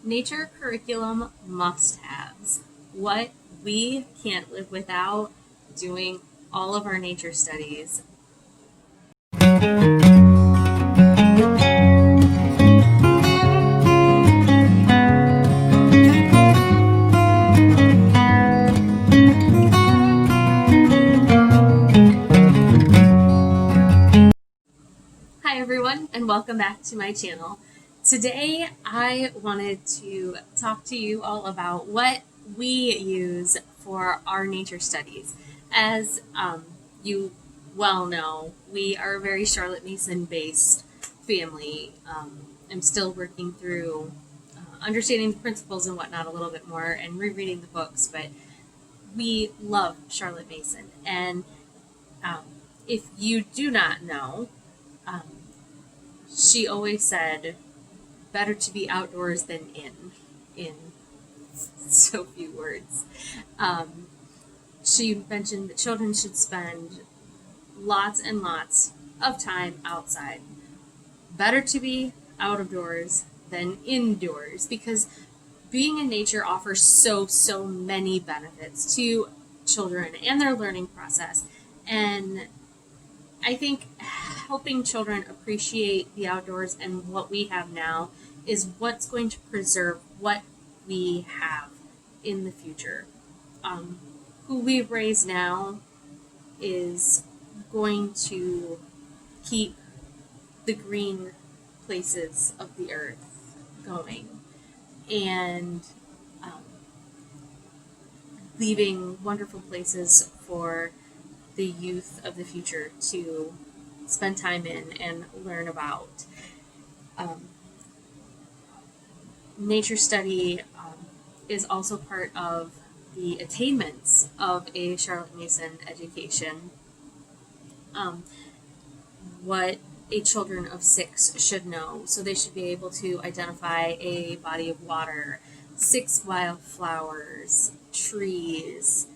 Nature curriculum must-haves. What we can't live without doing all of our nature studies. Hi everyone, and welcome back to my channel. Today I wanted to talk to you all about what we use for our nature studies. As you well know, we are a very Charlotte Mason based family. I'm still working through understanding the principles and whatnot a little bit more and rereading the books, but we love Charlotte Mason. And um, if you do not know, um, she always said, better to be outdoors than in so few words. Um, she mentioned that children should spend lots and lots of time outside. Better to be out of doors than indoors, because being in nature offers so many benefits to children and their learning process. And I think helping children appreciate the outdoors and what we have now is what's going to preserve what we have in the future. Who we raise now is going to keep the green places of the earth going and um, leaving wonderful places for the youth of the future to spend time in and learn about. Um, Nature study is also part of the attainments of a Charlotte Mason education. What a children of 6 should know. So they should be able to identify a body of water, 6 wildflowers, trees,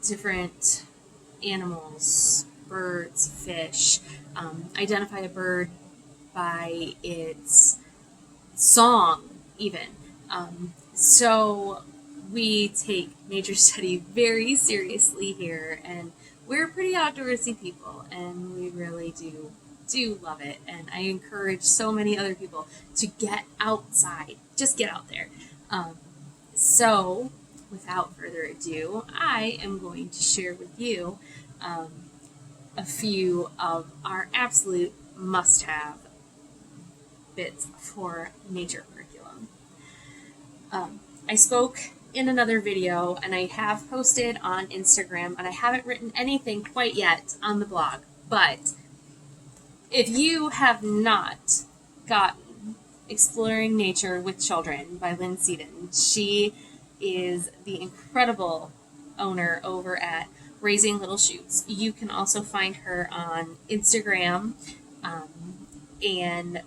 different animals, birds, fish. Identify a bird by its song, even. So we take nature study very seriously here, and we're pretty outdoorsy people, and we really do love it. And I encourage so many other people to get outside, just get out there. So without further ado, I am going to share with you a few of our absolute must-have bits for nature curriculum. I spoke in another video, and I have posted on Instagram, and I haven't written anything quite yet on the blog, but if you have not gotten Exploring Nature with Children by Lynn Seaton, she is the incredible owner over at Raising Little Shoots. You can also find her on Instagram, and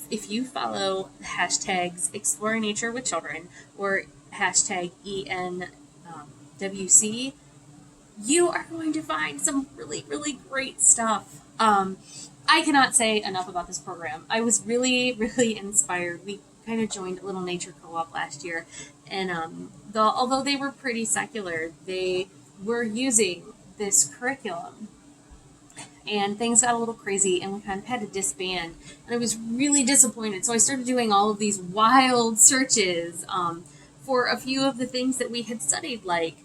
if you follow the hashtags Exploring Nature with Children or hashtag ENWC, you are going to find some really great stuff. I cannot say enough about this program. I was really inspired. We kind of joined a little nature co-op last year, and although they were pretty secular, they were using this curriculum, and things got a little crazy, and we kind of had to disband, and I was really disappointed. So I started doing all of these wild searches for a few of the things that we had studied, like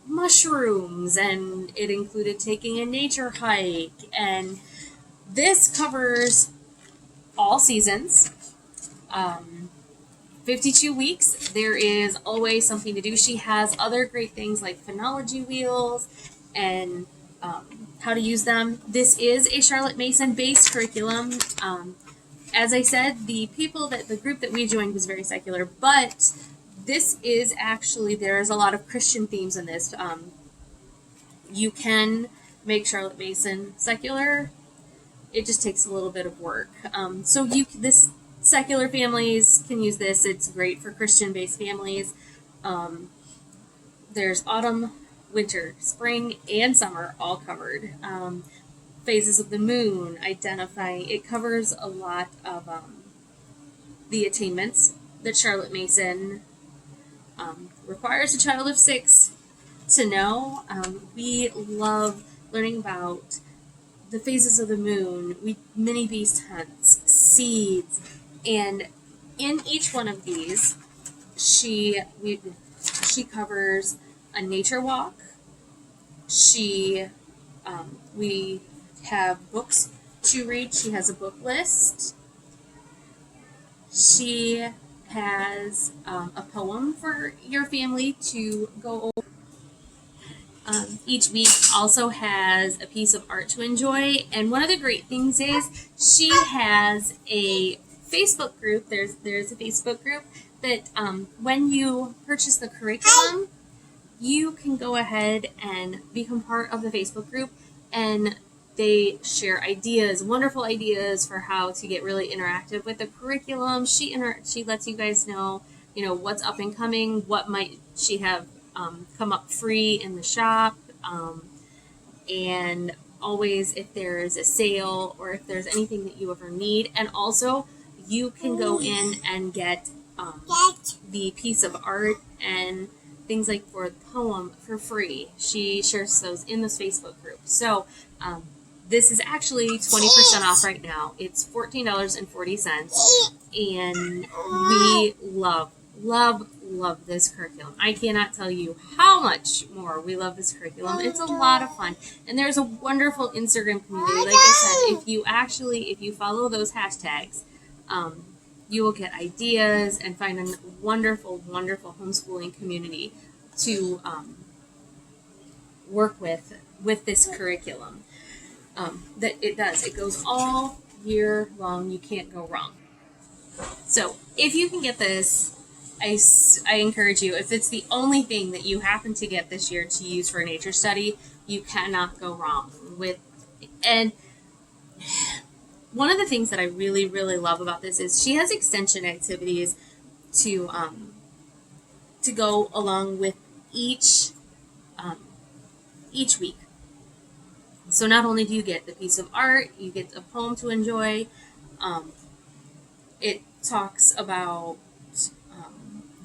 mushrooms, and it included taking a nature hike, and this covers all seasons, 52 weeks. There is always something to do. She has other great things like phenology wheels and how to use them. This is a Charlotte Mason based curriculum. As I said, the group that we joined was very secular, but this is actually, there's a lot of Christian themes in this. You can make Charlotte Mason secular. It just takes a little bit of work. So this secular families can use this. It's great for Christian-based families. There's autumn, winter, spring, and summer all covered. phases of the moon, it covers a lot of the attainments that Charlotte Mason requires a child of 6 to know. We love learning about the phases of the moon, mini beast hunts, seeds, and in each one of these, she covers a nature walk. We have books to read. She has a book list. She has a poem for your family to go over. Each week also has a piece of art to enjoy. And one of the great things is she has a Facebook group. There's a Facebook group that when you purchase the curriculum, you can go ahead and become part of the Facebook group, and they share ideas, wonderful ideas for how to get really interactive with the curriculum. She lets you guys know, what's up and coming, what might she have come up free in the shop, and always if there's a sale or if there's anything that you ever need. And also, you can go in and get the piece of art and things like for the poem for free. She shares those in this Facebook group. So this is actually 20% off right now. It's $14.40, and we love this curriculum. I cannot tell you how much more we love this curriculum. It's a lot of fun, and there's a wonderful Instagram community. Like I said, if you follow those hashtags, you will get ideas and find a wonderful homeschooling community to work with this curriculum. It goes all year long. You can't go wrong. So if you can get this, I encourage you, if it's the only thing that you happen to get this year to use for a nature study, you cannot go wrong with. And one of the things that I really, really love about this is she has extension activities to go along with each week. So not only do you get the piece of art, you get a poem to enjoy. It talks about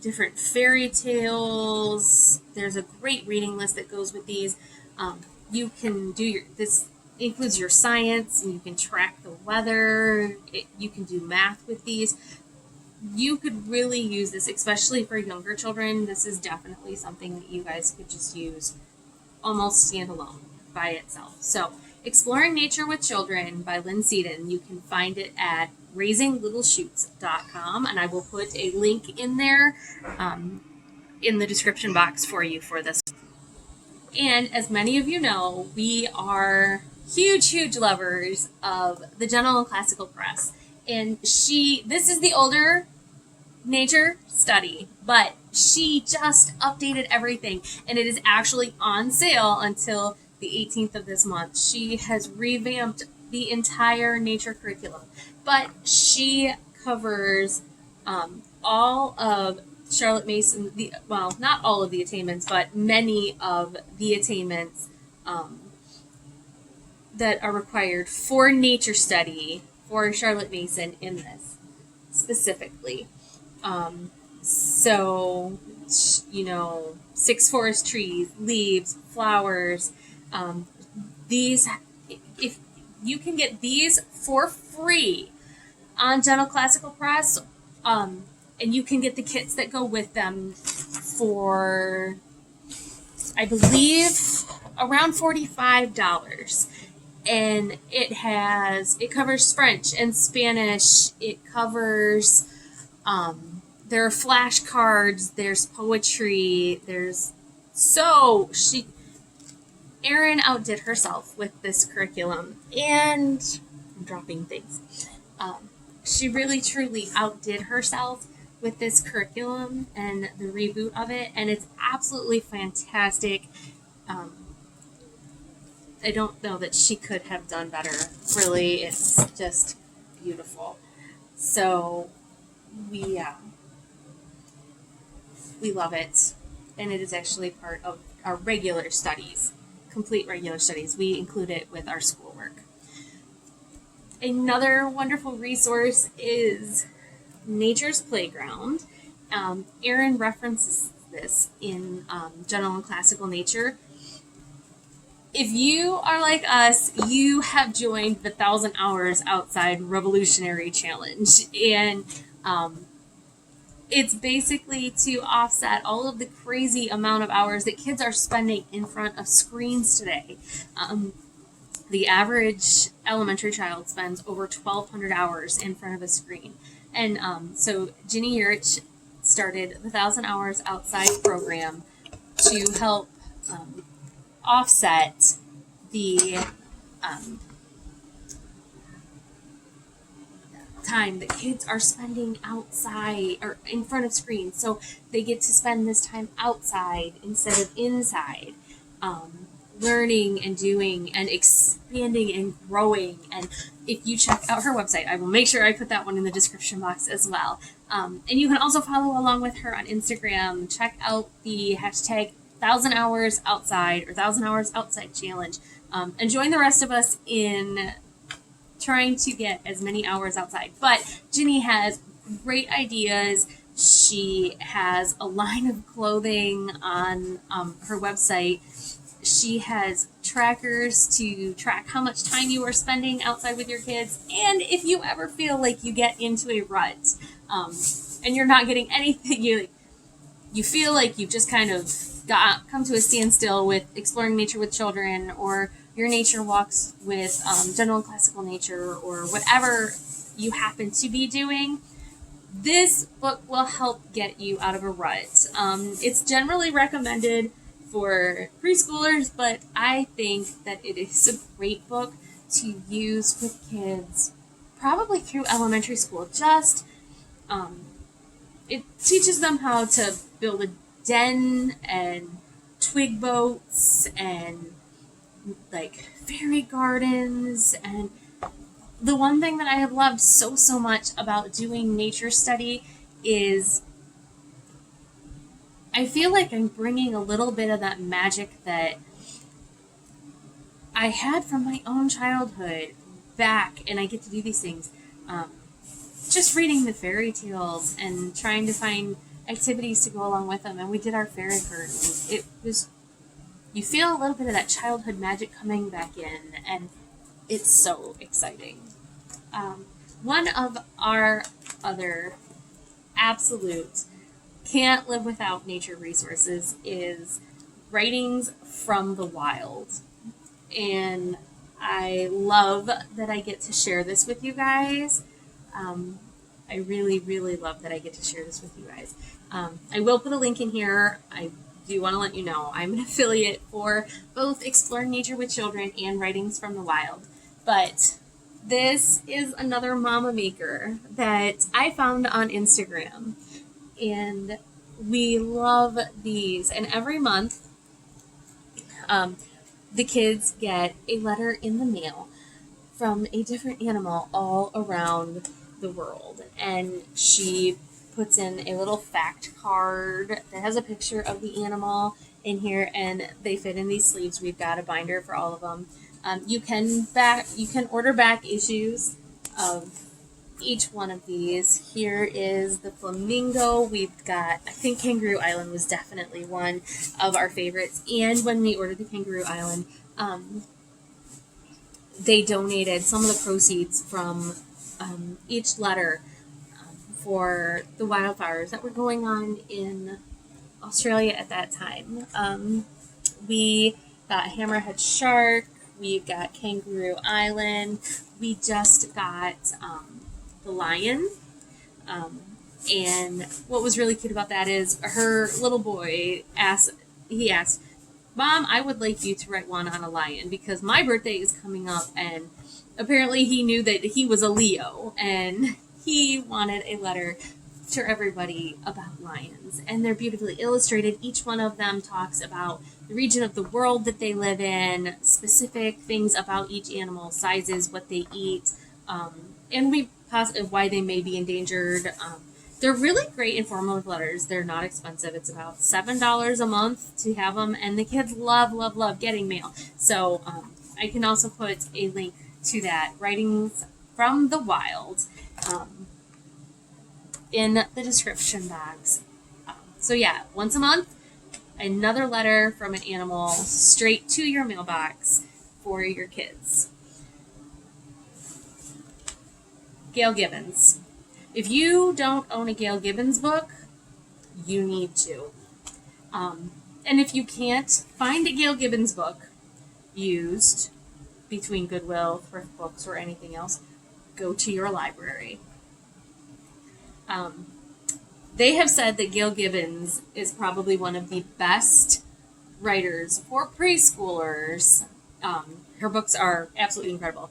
different fairy tales. There's a great reading list that goes with these. You can do this includes your science, and you can track the weather. You can do math with these. You could really use this, especially for younger children. This is definitely something that you guys could just use almost standalone by itself. So, Exploring Nature with Children by Lynn Seaton. You can find it at raisinglittleshoots.com, and I will put a link in there in the description box for you for this. And as many of you know, we are huge lovers of the General and Classical Press. And this is the older nature study, but she just updated everything, and it is actually on sale until the 18th of this month. She has revamped the entire nature curriculum, but she covers all of Charlotte Mason, not all of the attainments, but many of the attainments that are required for nature study for Charlotte Mason in this specifically. So, 6 forest trees, leaves, flowers. If you can get these for free on General Classical Press, and you can get the kits that go with them for, I believe, around $45. And it covers French and Spanish. It covers, there are flashcards, there's poetry, Erin outdid herself with this curriculum, and I'm dropping things. She really, truly outdid herself with this curriculum and the reboot of it, and it's absolutely fantastic. I don't know that she could have done better. Really, it's just beautiful. So we love it, and it is actually part of our regular studies, complete regular studies. We include it with our schoolwork. Another wonderful resource is Nature's Playground. Erin references this in General and Classical Nature. If you are like us, you have joined the 1,000 Hours Outside Revolutionary Challenge. And it's basically to offset all of the crazy amount of hours that kids are spending in front of screens today. The average elementary child spends over 1,200 hours in front of a screen. And so Ginny Urich started the 1,000 Hours Outside program to help offset the time that kids are spending outside or in front of screens. So they get to spend this time outside instead of inside, learning and doing and expanding and growing. And if you check out her website, I will make sure I put that one in the description box as well. And you can also follow along with her on Instagram. Check out the hashtag 1,000 Hours Outside or 1,000 Hours Outside Challenge, and join the rest of us in trying to get as many hours outside. But Ginny has great ideas. She has a line of clothing on her website. She has trackers to track how much time you are spending outside with your kids. And if you ever feel like you get into a rut and you're not getting anything, you feel like you've just kind of come to a standstill with exploring nature with children, or your nature walks with General and Classical Nature, or whatever you happen to be doing, this book will help get you out of a rut. It's generally recommended for preschoolers, but I think that it is a great book to use with kids probably through elementary school. It teaches them how to build a den and twig boats and like fairy gardens. And the one thing that I have loved so much about doing nature study is I feel like I'm bringing a little bit of that magic that I had from my own childhood back, and I get to do these things. Just reading the fairy tales and trying to find activities to go along with them. And we did our fairy curtains. It was, you feel a little bit of that childhood magic coming back in, and it's so exciting. One of our other absolute can't live without nature resources is Writings from the Wild. And I love that I get to share this with you guys. I really love that I get to share this with you guys. I will put a link in here. I do want to let you know I'm an affiliate for both Exploring Nature with Children and Writings from the Wild. But this is another mama maker that I found on Instagram. And we love these. And every month, the kids get a letter in the mail from a different animal all around the world. And she puts in a little fact card that has a picture of the animal in here, and they fit in these sleeves. We've got a binder for all of them. You can order back issues of each one of these. Here is the flamingo. We've got, I think Kangaroo Island was definitely one of our favorites. And when we ordered the Kangaroo Island, they donated some of the proceeds from each letter for the wildfires that were going on in Australia at that time. We got Hammerhead Shark. We've got Kangaroo Island. We just got the lion. And what was really cute about that is her little boy asked, Mom, I would like you to write one on a lion because my birthday is coming up, and apparently he knew that he was a Leo, and he wanted a letter to everybody about lions. And they're beautifully illustrated. Each one of them talks about the region of the world that they live in, specific things about each animal, sizes, what they eat, and we positive why they may be endangered. They're really great informative letters. They're not expensive. It's about $7 a month to have them, and the kids love getting mail. So I can also put a link to that, Writings from the wild in the description box. So yeah, once a month, another letter from an animal straight to your mailbox for your kids. Gail Gibbons. If you don't own a Gail Gibbons book, you need to. And if you can't find a Gail Gibbons book used between Goodwill, thrift books, or anything else, go to your library. They have said that Gail Gibbons is probably one of the best writers for preschoolers. Her books are absolutely incredible.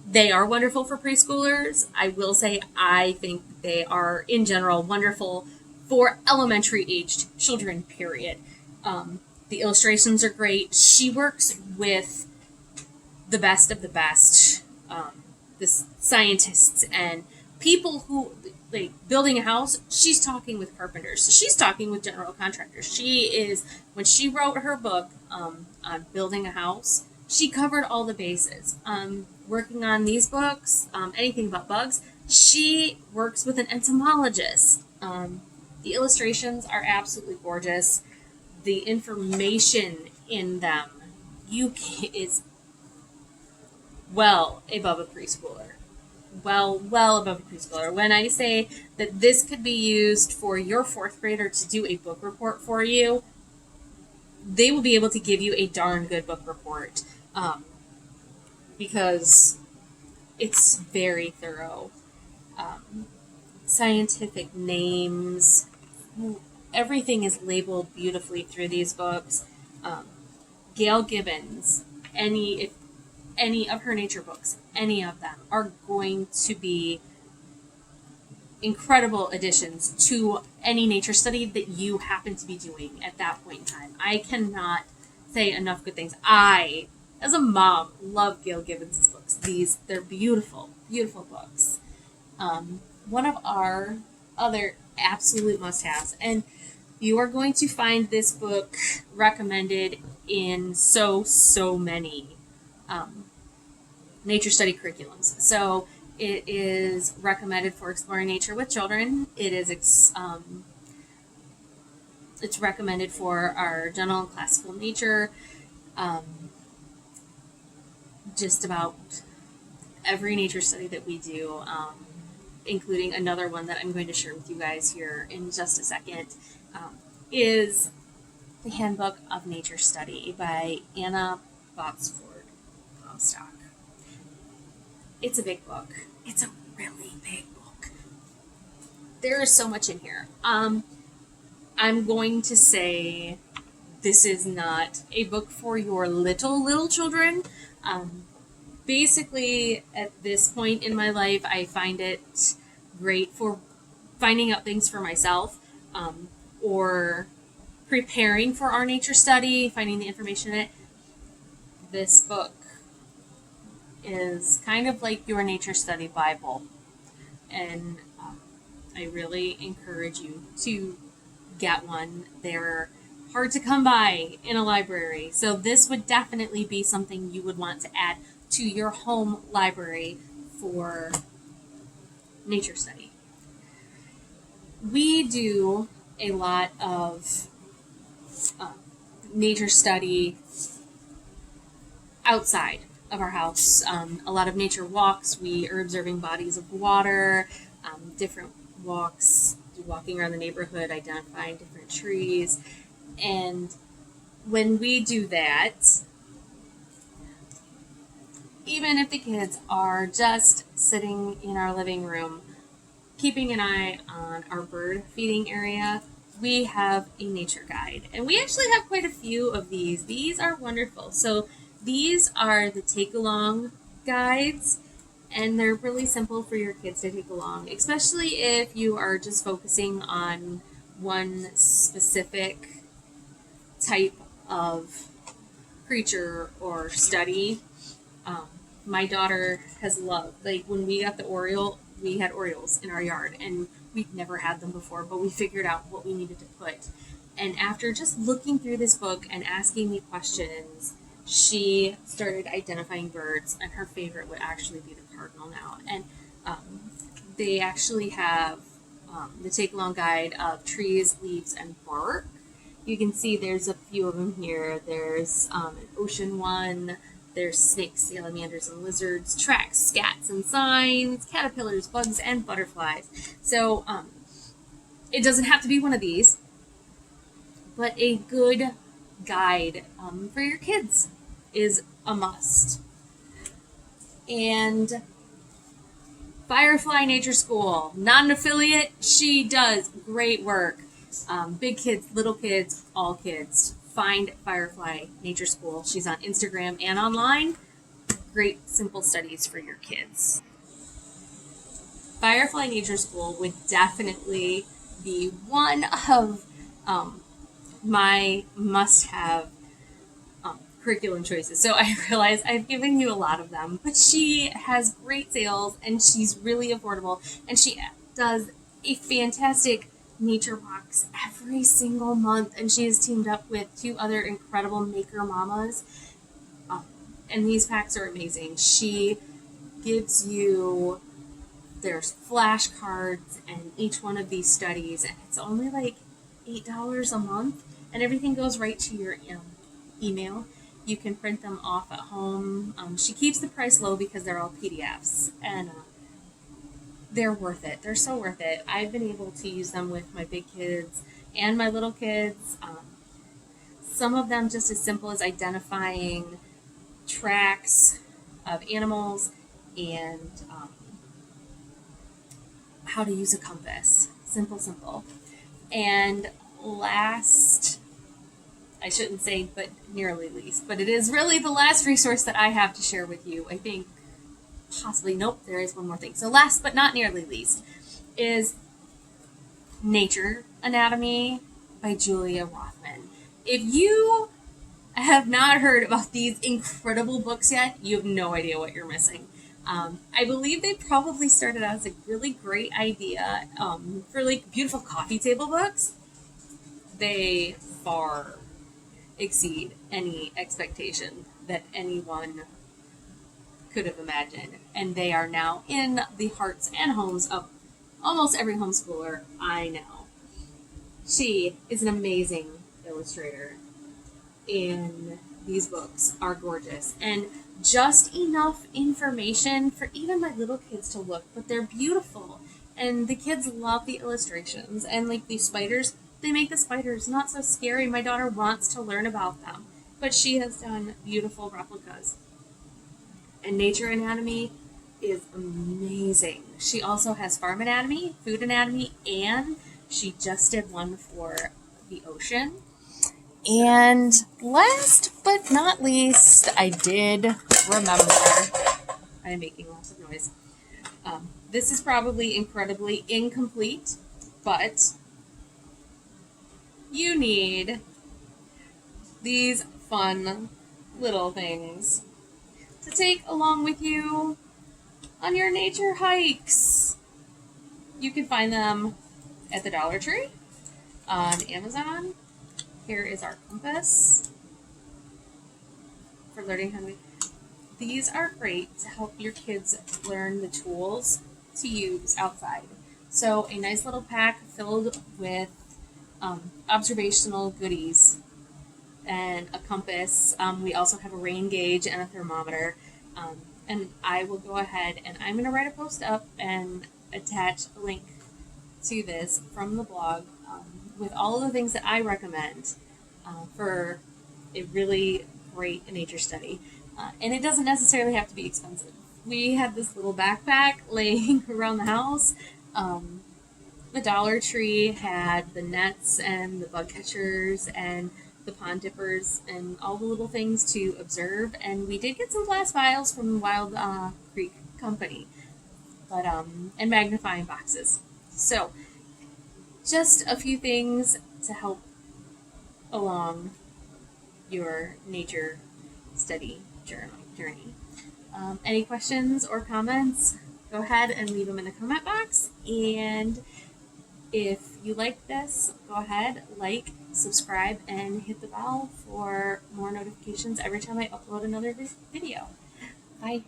They are wonderful for preschoolers. I will say I think they are, in general, wonderful for elementary-aged children, period. The illustrations are great. She works with the best of the best, the scientists and people who, like, building a house. She's talking with carpenters. She's talking with general contractors. When she wrote her book on building a house, she covered all the bases. Working on these books, anything about bugs, she works with an entomologist. The illustrations are absolutely gorgeous. The information in them is well above a preschooler. Well above a preschooler. When I say that this could be used for your fourth grader to do a book report for you, they will be able to give you a darn good book report, because it's very thorough. Scientific names, everything is labeled beautifully through these books. Gail Gibbons, any of her nature books, any of them are going to be incredible additions to any nature study that you happen to be doing at that point in time. I cannot say enough good things. I, as a mom, love Gail Gibbons' books. They're beautiful, beautiful books. One of our other absolute must-haves, and you are going to find this book recommended in so many nature study curriculums. So it is recommended for exploring nature with children. It's recommended for our general and classical nature. Just about every nature study that we do, including another one that I'm going to share with you guys here in just a second, is the Handbook of Nature Study by Anna Botsford Comstock. It's a big book. It's a really big book. There is so much in here. I'm going to say this is not a book for your little children. Basically, at this point in my life, I find it great for finding out things for myself, or preparing for our nature study, finding the information in it. This book is kind of like your nature study Bible, and I really encourage you to get one. They're hard to come by in a library, so this would definitely be something you would want to add to your home library for nature study. We do a lot of nature study outside of our house. A lot of nature walks. We are observing bodies of water, different walks, walking around the neighborhood, identifying different trees. And when we do that, even if the kids are just sitting in our living room, keeping an eye on our bird feeding area, we have a nature guide. And we actually have quite a few of these. These are wonderful. So these are the take-along guides, and they're really simple for your kids to take along, especially if you are just focusing on one specific type of creature or study. My daughter has loved, like, when we got we had Orioles in our yard, and we'd never had them before, but we figured out what we needed to put. And after just looking through this book and asking me questions, she started identifying birds, and her favorite would actually be the cardinal now. And they actually have the take-along guide of trees, leaves, and bark. You can see there's a few of them here. There's an ocean one. There's snakes, salamanders, and lizards, tracks, scats, and signs, caterpillars, bugs, and butterflies. So it doesn't have to be one of these, but a good guide for your kids is a must. And Firefly Nature School, not an affiliate, she does great work. Big kids, little kids, all kids. Find Firefly Nature School. She's on Instagram and online. Great simple studies for your kids. Firefly Nature School would definitely be one of my must-have curriculum choices. So I realize I've given you a lot of them, but she has great sales and she's really affordable, and she does a fantastic nature box every single month, and she has teamed up with 2 other incredible maker mamas, and these packs are amazing. She gives you, there's flashcards and each one of these studies, and it's only like $8 a month, and everything goes right to your email. You can print them off at home. She keeps the price low because they're all PDFs, and they're worth it. They're so worth it. I've been able to use them with my big kids and my little kids. Some of them just as simple as identifying tracks of animals and how to use a compass. Simple. And last, I shouldn't say, but nearly least, but it is really the last resource that I have to share with you. I think possibly, nope, there is one more thing. So last but not nearly least is Nature Anatomy by Julia Rothman. If you have not heard about these incredible books yet, you have no idea what you're missing. I believe they probably started out as a really great idea for like beautiful coffee table books. They far exceed any expectation that anyone could have imagined, and they are now in the hearts and homes of almost every homeschooler I know. She is an amazing illustrator, and these books are gorgeous and just enough information for even my little kids to look, but they're beautiful, and the kids love the illustrations. And like these spiders, they make the spiders not so scary. My daughter wants to learn about them, but she has done beautiful replicas. And Nature Anatomy is amazing. She also has farm anatomy, food anatomy, and she just did one for the ocean. And last but not least, I did remember, I'm making lots of noise. This is probably incredibly incomplete, but you need these fun little things to take along with you on your nature hikes. You can find them at the Dollar Tree, on Amazon. Here is our compass for learning how to. These are great to help your kids learn the tools to use outside. So a nice little pack filled with observational goodies and a compass. We also have a rain gauge and a thermometer. And I will go ahead and I'm going to write a post up and attach a link to this from the blog with all of the things that I recommend for a really great nature study. And it doesn't necessarily have to be expensive. We had this little backpack laying around the house. The Dollar Tree had the nets and the bug catchers and the pond dippers and all the little things to observe. And we did get some glass vials from Wild Creek Company, but and magnifying boxes. So just a few things to help along your nature study journey. Any questions or comments, go ahead and leave them in the comment box. And if you like this, go ahead, like, subscribe, and hit the bell for more notifications every time I upload another video. Bye.